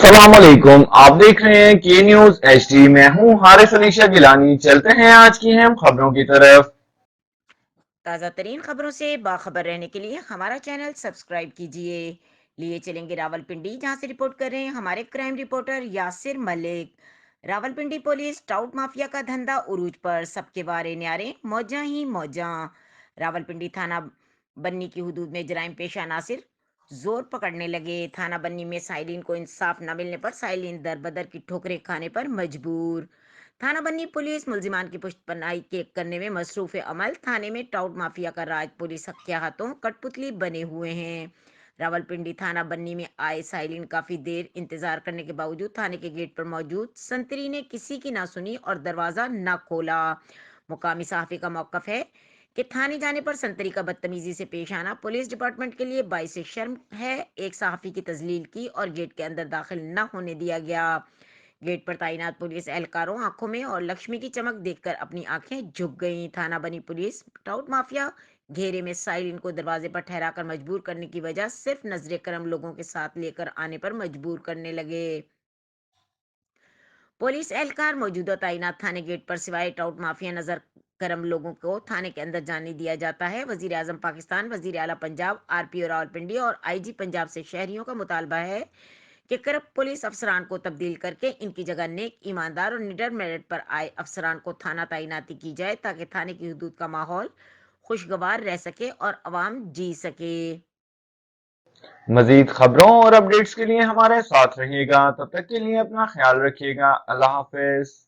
अस्सलाम वालेकुम। आप देख रहे हैं के न्यूज HD। मैं हूं हारिस अनीशा गिलानी। चलते हैं आज की अहम खबरों की तरफ। ताज़ा तरीन खबरों से बाखबर रहने के लिए हमारा चैनल सब्सक्राइब कीजिए। लिए चलेंगे रावलपिंडी, जहां से रिपोर्ट कर रहे हैं हमारे crime reporter Yasir Malik. Rawalpindi police taut mafia का धंधा उरूज पर, सबके वारे न्यारे, मौजा ही मौजा। रावलपिंडी थाना बन्नी की हदूद में जराइम पेशा नासिर जोर पकड़ने लगे। थाना बन्नी में साइलिन को इंसाफ न मिलने पर साइलिन दर बदर की ठोकरें खाने पर मजबूर। थाना बन्नी पुलिस मुलजिमान की पुष्टपनाही के करने में मसरूफ अमल। थाने में टाउट माफिया का राज पुलिस के हाथों कठपुतली बने हुए हैं। रावलपिंडी थाना बन्नी में आए साइलिन काफी देर इंतजार करने के बावजूद थाने के गेट पर मौजूद संतरी ने किसी की ना सुनी और दरवाजा न खोला। मुकामी सहाफी का मौकफ है कि थाने जाने पर संतरी का बदतमीजी से पेश आना पुलिस डिपार्टमेंट के लिए बाइस शर्म है। एक सहाफी की तजलील की और गेट के अंदर दाखिल न होने दिया गया। गेट पर तैनात पुलिस एहलकारों आंखों में और लक्ष्मी की चमक देखकर अपनी आंखें झुक गईं। थाना बनी पुलिस टाउट माफिया घेरे में साइलिन को दरवाजे पर ठहराकर मजबूर करने की वजह सिर्फ नजरे करम लोगों के साथ लेकर आने पर मजबूर करने लगे। पुलिस एहलकार मौजूदा तैनात थाने गेट पर सिवाय टाउट माफिया नजर करम लोगों को थाने के अंदर जाने दिया जाता है। वजीर आजम पाकिस्तान, वजीर आला पंजाब, RPO रावलपिंडी और IG पंजाब से शहरियों का मुतालबा है कि करप्ट पुलिस अफसरान को तब्दील करके इनकी जगह नेक, ईमानदार और निडर मेरिट पर आए अफसरान को थाना तैनाती की जाए, ताकि थाने की हदूद का माहौल खुशगवार रह सके और अवाम जी सके। मजीद खबरों और अपडेट्स के लिए हमारे साथ रहिएगा। तब तक के लिए अपना ख्याल रखिएगा। अल्लाह हाफिज।